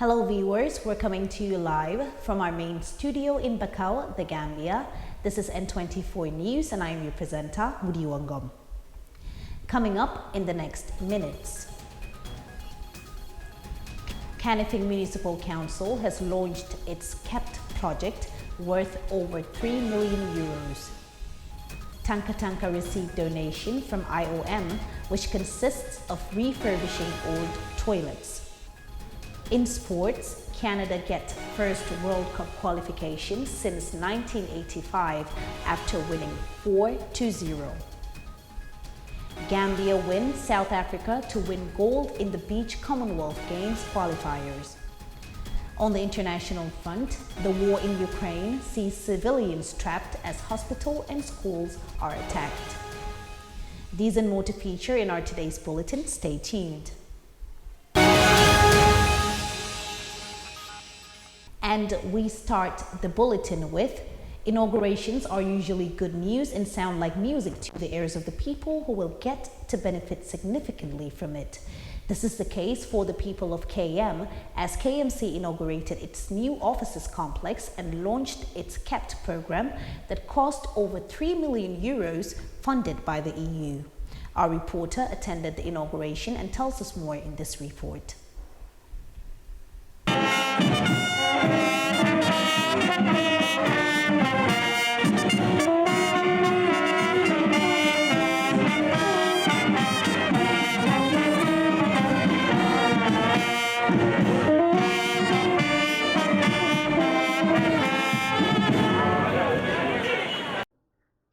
Hello viewers, we're coming to you live from our main studio in Bakau, The Gambia. This is N24 News and I am your presenter, MUDIWA NGOM. Coming up in the next minutes. Kanifing Municipal Council has launched its KEPT project worth over 3 million euros. Tanka Tanka received donation from IOM, which consists of refurbishing old toilets. In sports, Canada gets first World Cup qualification since 1985 after winning 4-0. Gambia wins South Africa to win gold in the Beach Commonwealth Games qualifiers. On the international front, the war in Ukraine sees civilians trapped as hospitals and schools are attacked. These and more to feature in our today's bulletin. Stay tuned. And we start the bulletin with inaugurations are usually good news and sound like music to the ears of the people who will get to benefit significantly from it. This is the case for the people of KM as KMC inaugurated its new offices complex and launched its KEPT program that cost over 3 million euros funded by the EU. Our reporter attended the inauguration and tells us more in this report.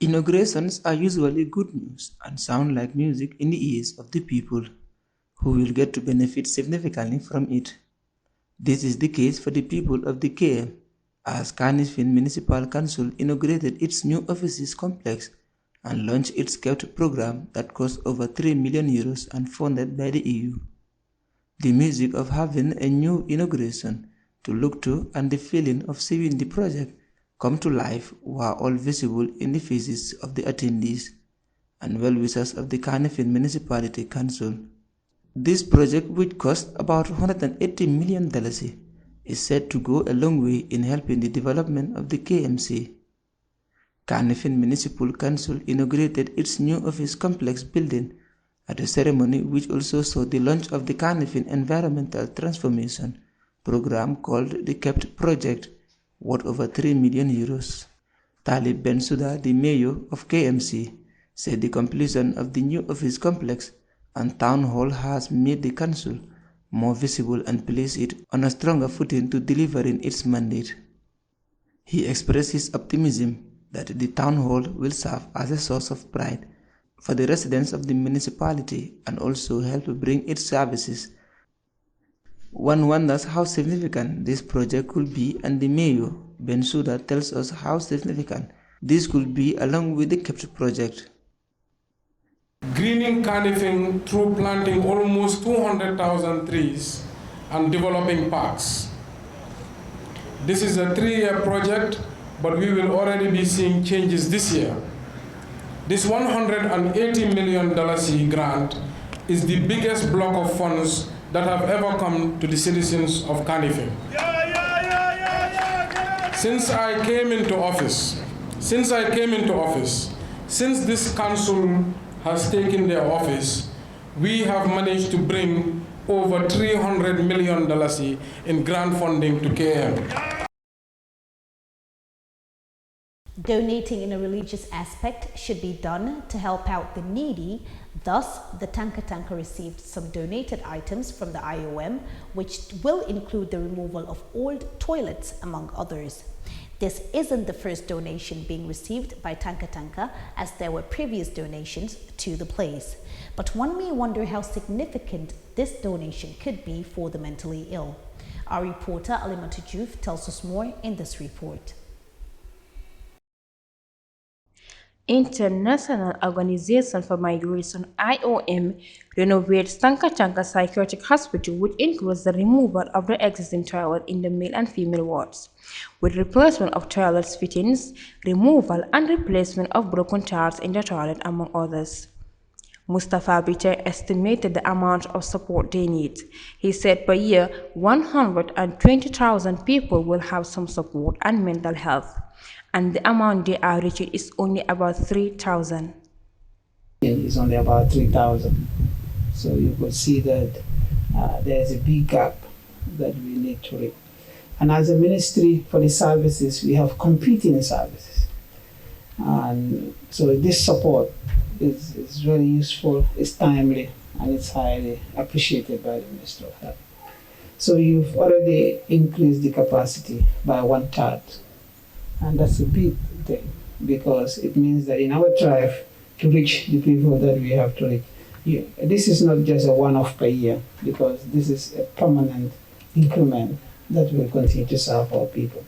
Inaugurations are usually good news and sound like music in the ears of the people, who will get to benefit significantly from it. This is the case for the people of the KM, as Kanifing Municipal Council inaugurated its new offices complex and launched its KEPT program that cost over 3 million euros and funded by the EU. The music of having a new inauguration to look to and the feeling of seeing the project come to life were all visible in the faces of the attendees and well-wishers of the Kanifing Municipality Council. This project, which cost about $180 million, is said to go a long way in helping the development of the KMC. Kanifing Municipal Council inaugurated its new office complex building at a ceremony which also saw the launch of the Kanifing Environmental Transformation program called the KEPT project, worth over 3 million euros. Talib Bensouda, the mayor of KMC, said the completion of the new office complex and town hall has made the council more visible and placed it on a stronger footing to delivering its mandate. He expressed his optimism that the town hall will serve as a source of pride for the residents of the municipality and also help bring its services. One wonders how significant this project could be, and the mayor, Bensouda, tells us how significant this could be along with the KEPT project. Greening Kanifing through planting almost 200,000 trees and developing parks. This is a 3-year project, but we will already be seeing changes this year. This $180 million grant is the biggest block of funds that have ever come to the citizens of Kanifing. Since I came into office, since this council has taken their office, we have managed to bring over $300 million in grant funding to KM. Donating in a religious aspect should be done to help out the needy. Thus, the Tanka Tanka received some donated items from the IOM, which will include the removal of old toilets, among others. This isn't the first donation being received by Tanka Tanka, as there were previous donations to the place. But one may wonder how significant this donation could be for the mentally ill. Our reporter Alimatu Juf tells us more in this report. International Organization for Migration (IOM) renovates Tanka Tanka Psychiatric Hospital, which includes the removal of the existing toilet in the male and female wards, with replacement of toilet fittings, removal and replacement of broken tiles in the toilet, among others. Mustafa Bichai estimated the amount of support they need. He said per year, 120,000 people will have some support and mental health, and the amount they are reaching is only about 3,000. It's only about 3,000. So you could see that there's a big gap that we need to reach. And as a ministry for the services, we have competing services. And so this support is very useful, it's timely, and it's highly appreciated by the Minister of Health. So you've already increased the capacity by 1/3. And that's a big thing, because it means that in our drive to reach the people that we have to reach, this is not just a one-off per year, because this is a permanent increment that will continue to serve our people.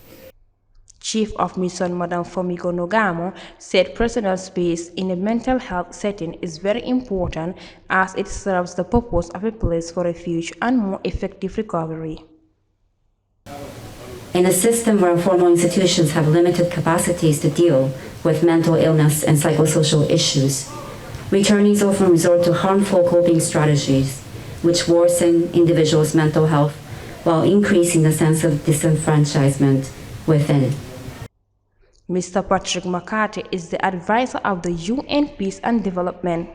Chief of Mission Madam Fomigo Nogamo said personal space in a mental health setting is very important as it serves the purpose of a place for refuge and more effective recovery. In a system where formal institutions have limited capacities to deal with mental illness and psychosocial issues, returnees often resort to harmful coping strategies, which worsen individuals' mental health while increasing the sense of disenfranchisement within. Mr. Patrick McCarthy is the advisor of the UN Peace and Development.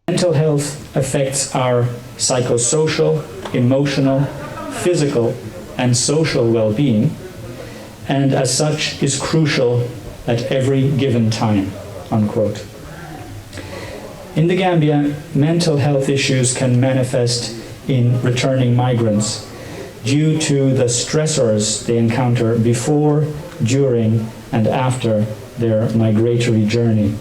Mental health affects our psychosocial, emotional, physical, and social well-being, and as such is crucial at every given time, unquote. In the Gambia, mental health issues can manifest in returning migrants due to the stressors they encounter before, during, and after their migratory journey.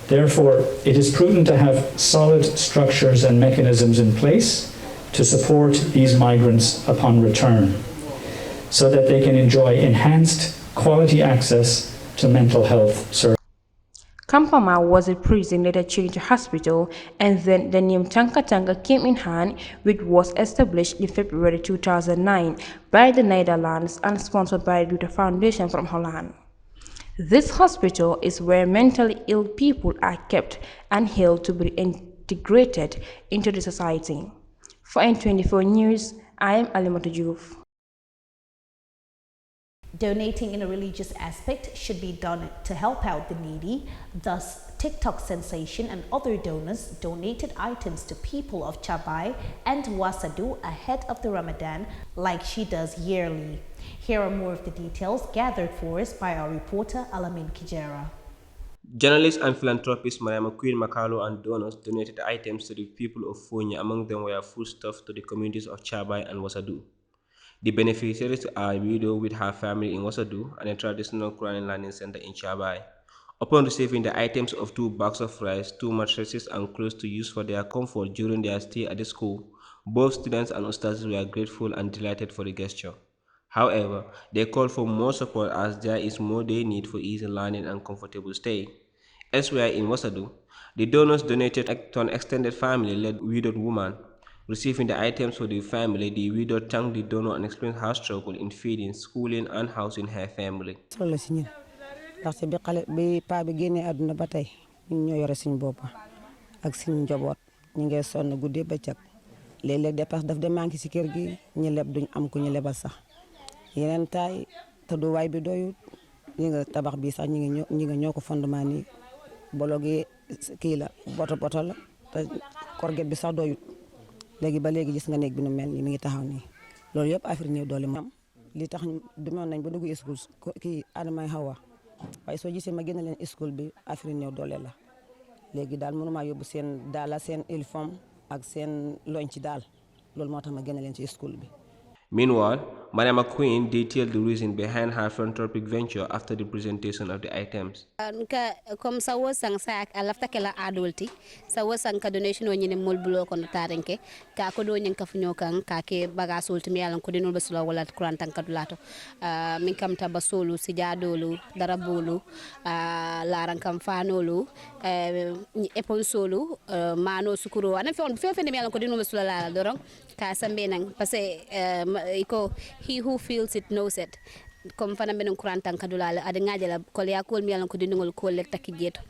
Therefore, it is prudent to have solid structures and mechanisms in place to support these migrants upon return, so that they can enjoy enhanced quality access to mental health services. Kampama was a prison, later changed to hospital, and then the name Tanka Tanka came in hand, which was established in February 2009 by the Netherlands and sponsored by the Foundation from Holland. This hospital is where mentally ill people are kept and held to be integrated into the society. For N24 News, I am Alimatu Diouf. Donating in a religious aspect should be done to help out the needy. Thus, TikTok sensation and other donors donated items to people of Chabai and Wasadu ahead of the Ramadan, like she does yearly. Here are more of the details gathered for us by our reporter Alamin Kijera. Journalist and philanthropist Mariama Queen Makalo and donors donated items to the people of Fonya. Among them were foodstuffs to the communities of Chabai and Wasadu. The beneficiaries are a widow with her family in Wasadu and a traditional Quran learning center in Chabai. Upon receiving the items of 2 bags of rice, 2 mattresses and clothes to use for their comfort during their stay at the school, both students and ustads were grateful and delighted for the gesture. However, they called for more support as there is more they need for easy learning and comfortable stay. Elsewhere in Wasadu, the donors donated to an extended family-led widowed woman. Receiving the items for the family, the widow thanked the donor and explained her struggle in feeding, schooling, and housing her family. ndaxte bi xale bi pa bi génnee àdduna ba tey ñun ñoo yore suñu bopp ak suñu njaboot ñu ngi sonn guddee bëccëg léeg-léeg dépasse daf de manqué si kër gi ñu leb duñ am ku ñu lebal sax yeneen taay te du waay bi doyut ñi nga tabax bi sax ñi nga ñoo ko fondement nii bologi kii la boto la te korget bi sax doyut léegi ba léegi gis nga néeg bi nu mel ni mi ngi taxaw nii loolu yëpp affaire néew doole moom li tax demoon nañ ba dugg school kii Adama Hawa waaye soo gisee ma génne leen school bi affaire néew doole la léegi daal mënuma yóbbu seen daala seen uniforme ak seen lonc daal loolu moo tax ma génne leen ci school bi. Meanwhile, Mariama Queen detailed the reason behind her philanthropic venture after the presentation of the items. Comme ça was sang sak alafta kala adulti sa was sang ka donation o nyine mol bulo ko tarenke ka ko do nyen ka funyo kan ka ke baga sulti mi yalan ko dinul basula wala kuran tan kadulato min kam ta basulu sijadolu darabulu laran kam fanolu epon solu mano sukuro ana fe mi yalan ko dinul basula la dorong ka sambe nang parce iko he who feels it knows it comme fana benen kuran tan kadulala ada ngajala kol ya kol mi yalan ko dinul ko lek takki jeto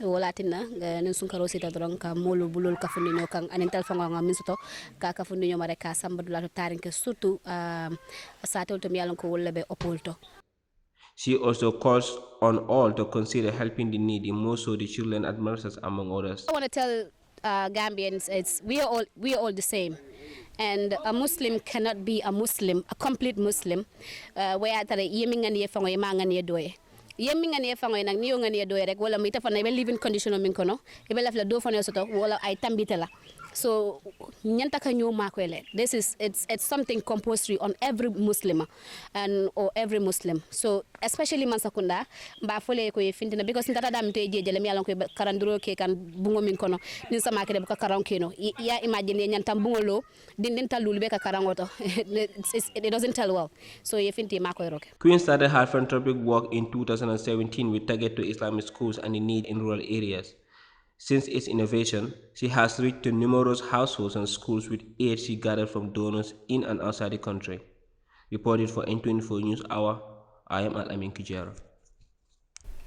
wala tinna nin sunkaro sita doron ka molu bulol ka fundinyo kan anin telefon nga minsoto ka fundinyo mare ka sambadula to tarinke surtout satel to miyalan ko wolle be opolto. She also calls on all to consider helping the needy, more so the children at Marsas, among others. I want to tell Gambians, we are all the same. And a Muslim cannot be a Muslim, a complete Muslim, where tare yeminga ni fango yemanga ni doye. Yeminga ni fango nang niyo nga ni doye rek wala mi tafa na living condition min kono e be la do fane soto wala ay tambitela. So nyanta ka nyo makwele. This is it's something compulsory on every Muslim or every Muslim. So especially man sakunda ba fole ko fintina because ndata dam te jejele mi alon ko karanduro ke kan bungo min kono nin sama ke ka karan keno ya imagine nyanta bungolo din talul be ka karangoto it doesn't tell well. So ye finti makoy roke. Queen started her philanthropic work in 2017 with target to Islamic schools and the need in rural areas. Since its innovation, she has reached to numerous households and schools with aid she gathered from donors in and outside the country. Reported for N24 News Hour, I am Al-Amin Kijaro.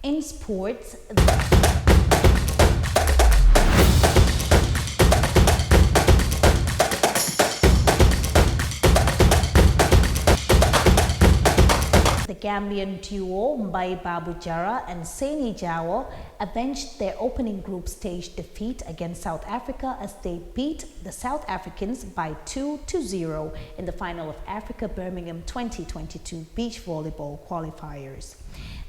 In sports, the Gambian duo Mbai Babu Jara and Saini Jawo avenged their opening group stage defeat against South Africa as they beat the South Africans by 2-0 in the final of Africa Birmingham 2022 beach volleyball qualifiers.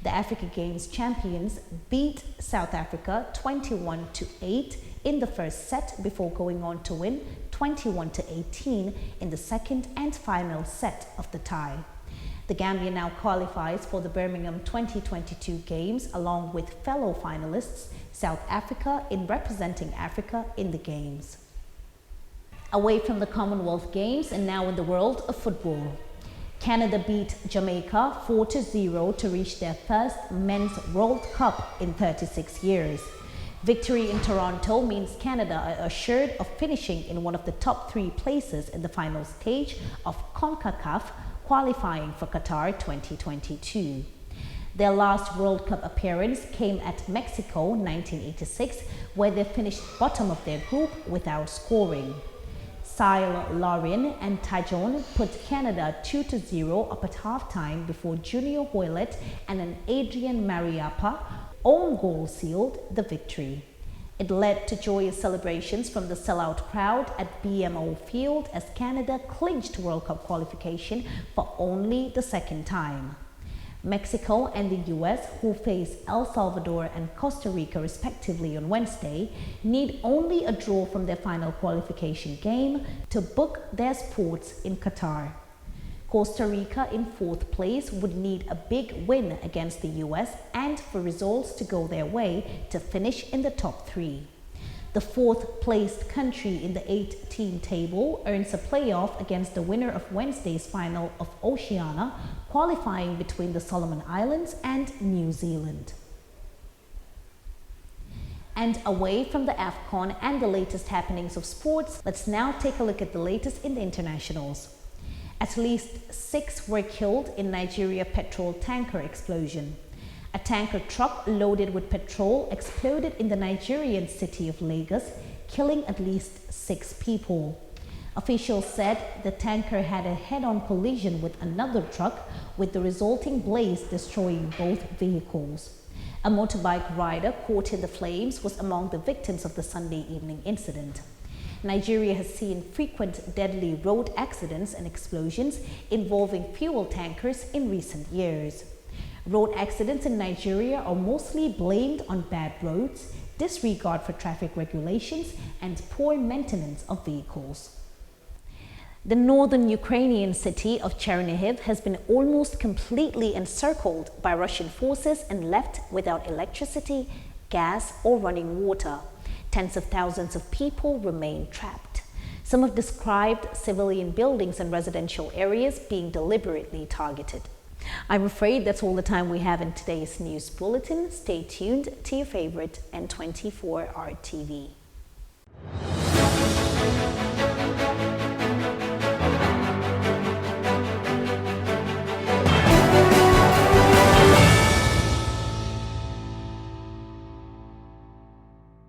The Africa Games champions beat South Africa 21-8 in the first set before going on to win 21-18 in the second and final set of the tie. The Gambia now qualifies for the Birmingham 2022 Games along with fellow finalists South Africa in representing Africa in the Games. Away from the Commonwealth Games and now in the world of football. Canada beat Jamaica 4-0 to reach their first Men's World Cup in 36 years. Victory in Toronto means Canada are assured of finishing in one of the top 3 places in the final stage of CONCACAF qualifying for Qatar 2022. Their last World Cup appearance came at Mexico 1986, where they finished bottom of their group without scoring. Sile Lorien and Tajon put Canada 2-0 up at halftime before Junior Hoylett and an Adrian Mariappa own goal sealed the victory. It led to joyous celebrations from the sellout crowd at BMO Field as Canada clinched World Cup qualification for only the second time. Mexico and the US, who face El Salvador and Costa Rica respectively on Wednesday, need only a draw from their final qualification game to book their sports in Qatar. Costa Rica in 4th place would need a big win against the US and for results to go their way to finish in the top 3. The 4th placed country in the 8-team table earns a playoff against the winner of Wednesday's final of Oceania, qualifying between the Solomon Islands and New Zealand. And away from the AFCON and the latest happenings of sports, let's now take a look at the latest in the internationals. At least 6 were killed in Nigeria petrol tanker explosion. A tanker truck loaded with petrol exploded in the Nigerian city of Lagos, killing at least 6 people. Officials said the tanker had a head-on collision with another truck, with the resulting blaze destroying both vehicles. A motorbike rider caught in the flames was among the victims of the Sunday evening incident. Nigeria has seen frequent deadly road accidents and explosions involving fuel tankers in recent years. Road accidents in Nigeria are mostly blamed on bad roads, disregard for traffic regulations, and poor maintenance of vehicles. The northern Ukrainian city of Chernihiv has been almost completely encircled by Russian forces and left without electricity, gas, or running water. Tens of thousands of people remain trapped. Some have described civilian buildings and residential areas being deliberately targeted. I'm afraid that's all the time we have in today's news bulletin. Stay tuned to your favorite N24 RTV.